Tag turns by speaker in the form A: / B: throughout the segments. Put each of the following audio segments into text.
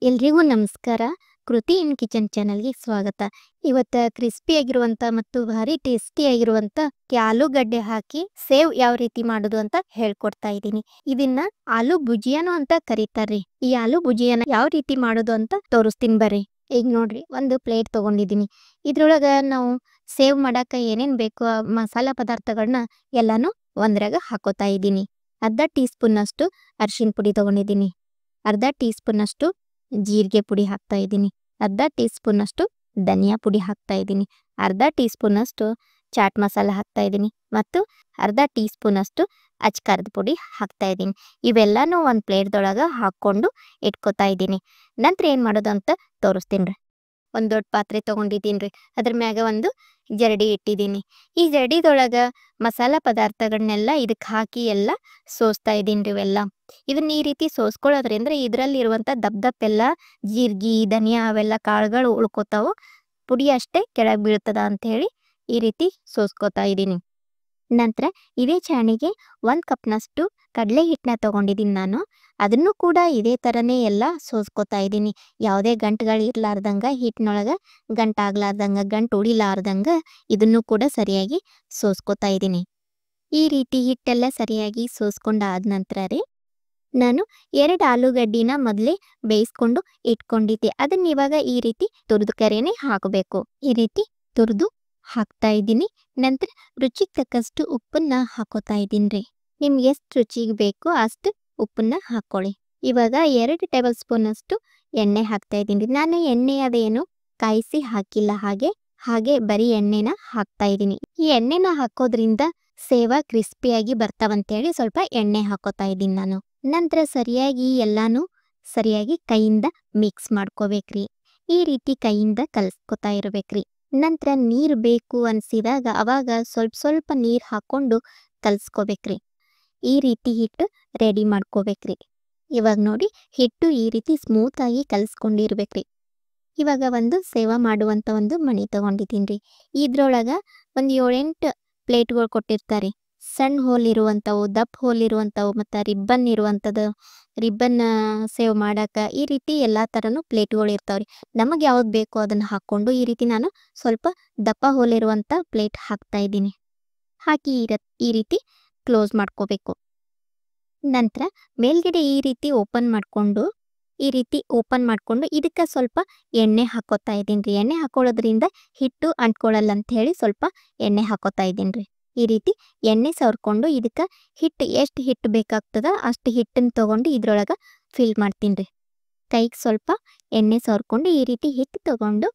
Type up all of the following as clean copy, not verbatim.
A: ಎಲ್ರಿಗೂ ನಮಸ್ಕಾರ. ಕೃತಿ ಇನ್ ಕಿಚನ್ ಚಾನಲ್ಗೆ ಸ್ವಾಗತ. ಇವತ್ತು ಕ್ರಿಸ್ಪಿಯಾಗಿರುವಂಥ ಮತ್ತು ಭಾರಿ ಟೇಸ್ಟಿಯಾಗಿರುವಂಥ ಆಲೂಗಡ್ಡೆ ಹಾಕಿ ಸೇವ್ ಯಾವ ರೀತಿ ಮಾಡೋದು ಅಂತ ಹೇಳ್ಕೊಡ್ತಾ ಇದ್ದೀನಿ. ಇದನ್ನ ಆಲೂ ಭುಜಿಯಾನು ಅಂತ ಕರೀತಾರ್ರಿ. ಈ ಆಲೂ ಭುಜಿಯಾನ ಯಾವ ರೀತಿ ಮಾಡೋದು ಅಂತ ತೋರಿಸ್ತೀನಿ ಬರ್ರಿ. ಈಗ ನೋಡ್ರಿ, ಒಂದು ಪ್ಲೇಟ್ ತಗೊಂಡಿದ್ದೀನಿ. ಇದ್ರೊಳಗ ನಾವು ಸೇವ್ ಮಾಡಾಕ ಏನೇನ್ ಬೇಕು ಮಸಾಲಾ ಪದಾರ್ಥಗಳನ್ನ ಎಲ್ಲಾನು ಒಂದ್ರಾಗ ಹಾಕೋತಾ ಇದ್ದೀನಿ. ಅರ್ಧ ಟೀ ಸ್ಪೂನ್ ಅಷ್ಟು ಅರಿಶಿನ ಪುಡಿ ತಗೊಂಡಿದ್ದೀನಿ. ಅರ್ಧ ಟೀ ಸ್ಪೂನ್ ಅಷ್ಟು ಜೀರಿಗೆ ಪುಡಿ ಹಾಕ್ತಾ ಇದ್ದೀನಿ. ಅರ್ಧ ಟೀ ಸ್ಪೂನ್ ಅಷ್ಟು ಧನಿಯಾ ಪುಡಿ ಹಾಕ್ತಾ ಇದ್ದೀನಿ. ಅರ್ಧ ಟೀ ಸ್ಪೂನ್ ಅಷ್ಟು ಚಾಟ್ ಮಸಾಲ ಹಾಕ್ತಾ ಇದ್ದೀನಿ. ಮತ್ತು ಅರ್ಧ ಟೀ ಸ್ಪೂನ್ ಅಷ್ಟು ಅಚ್ಕಾರದ ಪುಡಿ ಹಾಕ್ತಾ ಇದ್ದೀನಿ. ಇವೆಲ್ಲಾನು ಒಂದು ಪ್ಲೇಟ್ದೊಳಗೆ ಹಾಕ್ಕೊಂಡು ಇಟ್ಕೋತಾ ಇದ್ದೀನಿ. ನಂತರ ಏನು ಮಾಡೋದು ಅಂತ ತೋರಿಸ್ತೀನಿ ರೀ. ಒಂದು ದೊಡ್ಡ ಪಾತ್ರೆ ತೊಗೊಂಡಿದ್ದೀನಿ ರೀ. ಅದ್ರ ಮ್ಯಾಗ ಒಂದು ಜರಡಿ ಇಟ್ಟಿದ್ದೀನಿ. ಈ ಜರಡಿದೊಳಗೆ ಮಸಾಲ ಪದಾರ್ಥಗಳನ್ನೆಲ್ಲ ಇದಕ್ಕೆ ಹಾಕಿ ಎಲ್ಲ ಸೋಸ್ತಾ ಇದ್ದೀನಿ ರೀ ಇವೆಲ್ಲ. ಇದನ್ನ ಈ ರೀತಿ ಸೋಸ್ಕೊಳ್ಳೋದ್ರಿಂದ ಇದರಲ್ಲಿರುವಂಥ ದಪ್ಪ ಜೀರಿಗೆ ಧನಿಯಾ ಅವೆಲ್ಲ ಕಾಳುಗಳು ಉಳ್ಕೋತಾವು, ಪುಡಿ ಅಷ್ಟೇ ಕೆಳಗೆ ಬೀಳ್ತದ ಅಂಥೇಳಿ ಈ ರೀತಿ ಸೋಸ್ಕೋತಾ ಇದ್ದೀನಿ. ನಂತರ ಇದೇ ಚಾಣಿಗೆ 1 ಕಪ್ನಷ್ಟು ಕಡಲೆ ಹಿಟ್ಟನ್ನ ತೊಗೊಂಡಿದ್ದೀನಿ ನಾನು. ಅದನ್ನು ಕೂಡ ಇದೇ ಥರನೇ ಎಲ್ಲ ಸೋಸ್ಕೋತಾ ಇದ್ದೀನಿ. ಯಾವುದೇ ಗಂಟುಗಳು ಇರ್ಲಾರ್ದಂಗೆ, ಹಿಟ್ಟಿನೊಳಗೆ ಗಂಟಾಗ್ಲಾರ್ದಂಗೆ, ಗಂಟು ಉಳಿಲಾರ್ದಂಗೆ ಇದನ್ನು ಕೂಡ ಸರಿಯಾಗಿ ಸೋಸ್ಕೋತಾ ಇದ್ದೀನಿ. ಈ ರೀತಿ ಹಿಟ್ಟೆಲ್ಲ ಸರಿಯಾಗಿ ಸೋಸ್ಕೊಂಡಾದ ನಂತರ ರೀ, ನಾನು 2 ಆಲೂಗಡ್ಡಿನ ಮೊದಲೇ ಬೇಯಿಸ್ಕೊಂಡು ಇಟ್ಕೊಂಡಿದ್ದೆ. ಅದನ್ನ ಇವಾಗ ಈ ರೀತಿ ತುರಿದು ಕರೆನೇ ಹಾಕಬೇಕು. ಈ ರೀತಿ ತುರಿದು ಹಾಕ್ತಾ ಇದ್ದೀನಿ. ನಂತರ ರುಚಿಗೆ ತಕ್ಕಷ್ಟು ಉಪ್ಪನ್ನ ಹಾಕೋತಾ ಇದ್ದೀನಿ ರೀ. ನಿಮ್ಗೆ ಎಷ್ಟು ರುಚಿಗೆ ಬೇಕೋ ಅಷ್ಟು ಉಪ್ಪನ್ನ ಹಾಕ್ಕೊಳ್ಳಿ. ಇವಾಗ 2 ಟೇಬಲ್ ಸ್ಪೂನ್ ಅಷ್ಟು ಎಣ್ಣೆ ಹಾಕ್ತಾ ಇದ್ದೀನಿ. ನಾನು ಎಣ್ಣೆ ಅದೇನು ಕಾಯಿಸಿ ಹಾಕಿಲ್ಲ, ಹಾಗೆ ಬರೀ ಎಣ್ಣೆನ ಹಾಕ್ತಾ ಇದ್ದೀನಿ. ಈ ಎಣ್ಣೆನ ಹಾಕೋದ್ರಿಂದ ಸೇವ ಕ್ರಿಸ್ಪಿಯಾಗಿ ಬರ್ತಾವಂತೇಳಿ ಸ್ವಲ್ಪ ಎಣ್ಣೆ ಹಾಕೋತಾ ಇದ್ದೀನಿ ನಾನು. ನಂತರ ಸರಿಯಾಗಿ ಕೈಯಿಂದ ಮಿಕ್ಸ್ ಮಾಡ್ಕೋಬೇಕ್ರಿ. ಈ ರೀತಿ ಕೈಯಿಂದ ಕಲಿಸ್ಕೊತಾ ಇರ್ಬೇಕ್ರಿ. ನಂತರ ನೀರು ಬೇಕು ಅನ್ಸಿದಾಗ ಅವಾಗ ಸ್ವಲ್ಪ ನೀರು ಹಾಕ್ಕೊಂಡು ಕಲಿಸ್ಕೋಬೇಕ್ರಿ. ಈ ರೀತಿ ಹಿಟ್ಟು ರೆಡಿ ಮಾಡ್ಕೋಬೇಕ್ರಿ. ಇವಾಗ ನೋಡಿ, ಹಿಟ್ಟು ಈ ರೀತಿ ಸ್ಮೂತಾಗಿ ಕಲಿಸ್ಕೊಂಡಿರ್ಬೇಕ್ರಿ. ಇವಾಗ ಒಂದು ಸೇವ ಮಾಡುವಂಥ ಒಂದು ಮಣಿ ತೊಗೊಂಡಿದ್ದೀನಿ ರೀ. ಇದ್ರೊಳಗೆ ಒಂದು 7-8 ಪ್ಲೇಟ್ಗಳು ಕೊಟ್ಟಿರ್ತಾರೆ. ಸಣ್ಣ ಹೋಲ್ ಇರುವಂಥವು, ದಪ್ಪ ಹೋಲ್ ಇರುವಂಥವು, ಮತ್ತು ರಿಬ್ಬನ್ ಇರುವಂಥದ್ದು, ರಿಬ್ಬನ್ ಸೇವ್ ಮಾಡೋಕೆ ಈ ರೀತಿ ಎಲ್ಲ ಥರನೂ ಪ್ಲೇಟ್ಗಳು ಇರ್ತಾವ್ರಿ. ನಮಗೆ ಯಾವ್ದು ಬೇಕೋ ಅದನ್ನು ಹಾಕ್ಕೊಂಡು ಈ ರೀತಿ ನಾನು ಸ್ವಲ್ಪ ದಪ್ಪ ಹೋಲ್ ಇರುವಂಥ ಪ್ಲೇಟ್ ಹಾಕ್ತಾ ಇದ್ದೀನಿ. ಹಾಕಿ ಈ ರೀತಿ ಕ್ಲೋಸ್ ಮಾಡ್ಕೋಬೇಕು. ನಂತರ ಮೇಲ್ಗಡೆ ಈ ರೀತಿ ಓಪನ್ ಮಾಡಿಕೊಂಡು ಇದಕ್ಕೆ ಸ್ವಲ್ಪ ಎಣ್ಣೆ ಹಾಕೋತಾ ಇದ್ದೀನಿ ರೀ. ಎಣ್ಣೆ ಹಾಕೊಳ್ಳೋದ್ರಿಂದ ಹಿಟ್ಟು ಅಂಟ್ಕೊಳ್ಳಲ್ಲ ಅಂಥೇಳಿ ಸ್ವಲ್ಪ ಎಣ್ಣೆ ಹಾಕೋತಾ ಇದ್ದೀನಿ ರೀ. ಈ ರೀತಿ ಎಣ್ಣೆ ಸವರ್ಕೊಂಡು ಇದಕ್ಕೆ ಎಷ್ಟು ಹಿಟ್ಟು ಬೇಕಾಗ್ತದ ಅಷ್ಟು ಹಿಟ್ಟನ್ನು ತೊಗೊಂಡು ಇದ್ರೊಳಗೆ ಫಿಲ್ ಮಾಡ್ತೀನಿ ರೀ. ಕೈಗೆ ಸ್ವಲ್ಪ ಎಣ್ಣೆ ಸವರ್ಕೊಂಡು ಈ ರೀತಿ ಹಿಟ್ಟು ತೊಗೊಂಡು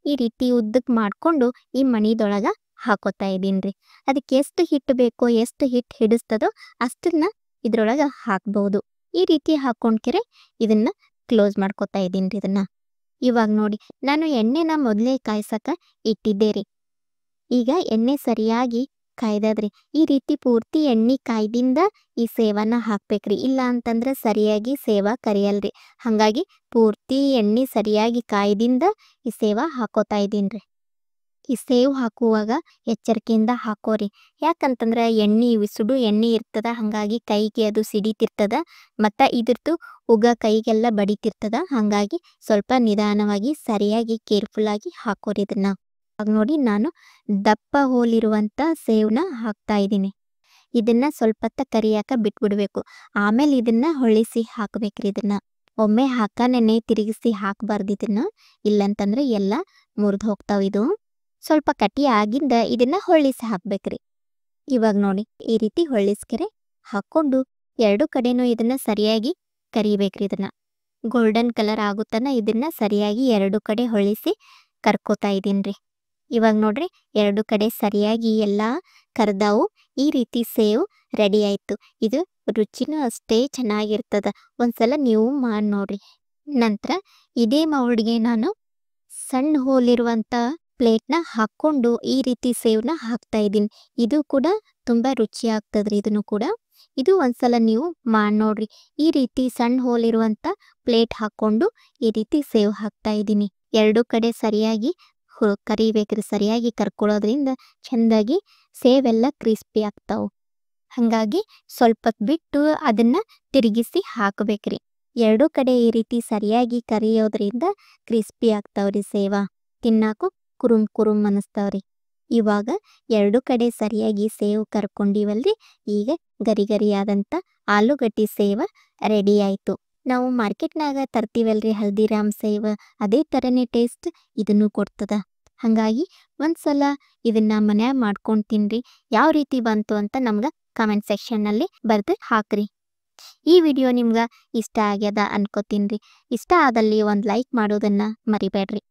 A: ಈ ರೀತಿ ಉದ್ದಕ್ಕೆ ಮಾಡಿಕೊಂಡು ಈ ಮಣಿದೊಳಗೆ ಹಾಕೋತಾ ಇದ್ದೀನಿ ರೀ. ಅದಕ್ಕೆ ಎಷ್ಟು ಹಿಟ್ಟು ಬೇಕೋ, ಎಷ್ಟು ಹಿಟ್ಟು ಹಿಡಿಸ್ತದೋ ಅಷ್ಟನ್ನ ಇದ್ರೊಳಗೆ ಹಾಕ್ಬೋದು. ಈ ರೀತಿ ಹಾಕ್ಕೊಂಡ್ಕೆರೆ ಇದನ್ನು ಕ್ಲೋಸ್ ಮಾಡ್ಕೋತಾ ಇದ್ದೀನಿ ರೀ ಇದನ್ನು. ಇವಾಗ ನೋಡಿ, ನಾನು ಎಣ್ಣೆನ ಮೊದಲೇ ಕಾಯ್ಸಕ್ಕೆ ಇಟ್ಟಿದ್ದೆ ರೀ. ಈಗ ಎಣ್ಣೆ ಸರಿಯಾಗಿ ಕಾಯ್ದದ್ರಿ. ಈ ರೀತಿ ಪೂರ್ತಿ ಎಣ್ಣೆ ಕಾಯ್ದಿಂದ ಈ ಸೇವನ ಹಾಕ್ಬೇಕ್ರಿ. ಇಲ್ಲ ಅಂತಂದ್ರೆ ಸರಿಯಾಗಿ ಸೇವ ಕರಿಯಲ್ರಿ. ಹಾಗಾಗಿ ಪೂರ್ತಿ ಎಣ್ಣೆ ಸರಿಯಾಗಿ ಕಾಯ್ದಿಂದ ಈ ಸೇವ ಹಾಕೋತಾ ಇದ್ದೀನಿ ರೀ. ಈ ಸೇವ್ ಹಾಕುವಾಗ ಎಚ್ಚರಿಕೆಯಿಂದ ಹಾಕೋರಿ. ಯಾಕಂತಂದ್ರೆ ಸುಡು ಎಣ್ಣೆ ಇರ್ತದ, ಹಾಗಾಗಿ ಕೈಗೆ ಅದು ಸಿಡಿತಿರ್ತದ, ಮತ್ತು ಇದ್ರದ್ದು ಉಗ ಕೈಗೆಲ್ಲ ಬಡಿತಿರ್ತದ. ಹಾಗಾಗಿ ಸ್ವಲ್ಪ ನಿಧಾನವಾಗಿ ಸರಿಯಾಗಿ ಕೇರ್ಫುಲ್ಲಾಗಿ ಹಾಕೋರಿ ಇದನ್ನ. ಇವಾಗ ನೋಡಿ, ನಾನು ದಪ್ಪ ಹೋಲಿರುವಂಥ ಸೇವ್ನ ಹಾಕ್ತಾ ಇದ್ದೀನಿ. ಇದನ್ನ ಸ್ವಲ್ಪ ಹೊತ್ತು ಕರಿಯಾಕ ಬಿಟ್ಬಿಡ್ಬೇಕು. ಆಮೇಲೆ ಇದನ್ನ ಹೊಳಿಸಿ ಹಾಕ್ಬೇಕ್ರಿ. ಇದನ್ನ ಒಮ್ಮೆ ಹಾಕನೇ ತಿರುಗಿಸಿ ಹಾಕಬಾರ್ದು ಇದನ್ನ, ಇಲ್ಲಂತಂದ್ರೆ ಎಲ್ಲ ಮುರಿದು ಹೋಗ್ತಾವ. ಇದು ಸ್ವಲ್ಪ ಕಟಿ ಆಗಿಂದ ಇದನ್ನ ಹೊಳ್ಳಿಸಿ ಹಾಕ್ಬೇಕ್ರಿ. ಇವಾಗ ನೋಡಿ, ಈ ರೀತಿ ಹೊಳ್ಳಿಸ್ಕೆರೆ ಹಾಕ್ಕೊಂಡು 2 ಕಡೆನೂ ಇದನ್ನ ಸರಿಯಾಗಿ ಕರಿಬೇಕ್ರಿ. ಇದನ್ನ ಗೋಲ್ಡನ್ ಕಲರ್ ಆಗುತ್ತಾನ ಇದನ್ನ ಸರಿಯಾಗಿ 2 ಕಡೆ ಹೊಳ್ಳಿಸಿ ಕರ್ಕೋತಾ ಇದ್ದೀನಿ ರೀ. ಇವಾಗ ನೋಡ್ರಿ, 2 ಕಡೆ ಸರಿಯಾಗಿ ಎಲ್ಲ ಕರ್ದಾವು. ಈ ರೀತಿ ಸೇವ್ ರೆಡಿ ಆಯಿತು. ಇದು ರುಚಿನೂ ಅಷ್ಟೇ ಚೆನ್ನಾಗಿರ್ತದ. ಒಂದ್ಸಲ ನೀವು ಮಾಡಿ ನೋಡ್ರಿ. ನಂತರ ಇದೇ ಮೌಲ್ಡ್ಗೆ ನಾನು ಸಣ್ಣ ಹೋಲಿರುವಂಥ ಪ್ಲೇಟ್ನ ಹಾಕ್ಕೊಂಡು ಈ ರೀತಿ ಸೇವ್ನ ಹಾಕ್ತಾ ಇದ್ದೀನಿ. ಇದು ಕೂಡ ತುಂಬ ರುಚಿ ಆಗ್ತದ್ರಿ. ಇದನ್ನು ಕೂಡ ಇದು ಒಂದ್ಸಲ ನೀವು ಮಾಡಿ ನೋಡ್ರಿ. ಈ ರೀತಿ ಸಣ್ಣ ಹೋಲಿರುವಂಥ ಪ್ಲೇಟ್ ಹಾಕ್ಕೊಂಡು ಈ ರೀತಿ ಸೇವ್ ಹಾಕ್ತಾ ಇದ್ದೀನಿ. 2 ಕಡೆ ಸರಿಯಾಗಿ ಕರಿಬೇಕ್ರಿ. ಸರಿಯಾಗಿ ಕರ್ಕೊಳ್ಳೋದ್ರಿಂದ ಚೆಂದಾಗಿ ಸೇವೆಲ್ಲ ಕ್ರಿಸ್ಪಿ ಆಗ್ತಾವು. ಹಾಗಾಗಿ ಸ್ವಲ್ಪ ಬಿಟ್ಟು ಅದನ್ನ ತಿರುಗಿಸಿ ಹಾಕಬೇಕ್ರಿ. ಎರಡೂ ಕಡೆ ಈ ರೀತಿ ಸರಿಯಾಗಿ ಕರಿಯೋದ್ರಿಂದ ಕ್ರಿಸ್ಪಿ ಆಗ್ತಾವ್ರಿ ಸೇವ. ತಿನ್ನಾಕು ಕುರುಮ್ ಕುರುಮ್ ಅನಿಸ್ತಾವ್ರಿ. ಇವಾಗ ಎರಡೂ ಕಡೆ ಸರಿಯಾಗಿ ಸೇವ್ ಕರ್ಕೊಂಡಿವಲ್ರಿ. ಈಗ ಗರಿ ಗರಿಯಾದಂಥ ಆಲೂಗಡ್ಡಿ ಸೇವ ರೆಡಿ ಆಯಿತು. ನಾವು ಮಾರ್ಕೆಟ್ನಾಗ ತರ್ತೀವಲ್ರಿ ಹಲ್ದಿರಾಮ್ ಸೇವ್, ಅದೇ ಥರನೇ ಟೇಸ್ಟ್ ಇದನ್ನು ಕೊಡ್ತದ. ಹಾಗಾಗಿ ಒಂದ್ಸಲ ಇದನ್ನ ಮನ್ಯಾಗ ಮಾಡ್ಕೊಂಡು ತಿನ್ರಿ. ಯಾವ ರೀತಿ ಬಂತು ಅಂತ ನಮ್ಗೆ ಕಮೆಂಟ್ ಸೆಕ್ಷನ್ನಲ್ಲಿ ಬರೆದು ಹಾಕ್ರಿ. ಈ ವಿಡಿಯೋ ನಿಮ್ಗೆ ಇಷ್ಟ ಆಗ್ಯದ ಅನ್ಕೋತೀನ್ರಿ. ಇಷ್ಟ ಆದಲ್ಲಿ ಒಂದು ಲೈಕ್ ಮಾಡೋದನ್ನ ಮರಿಬೇಡ್ರಿ.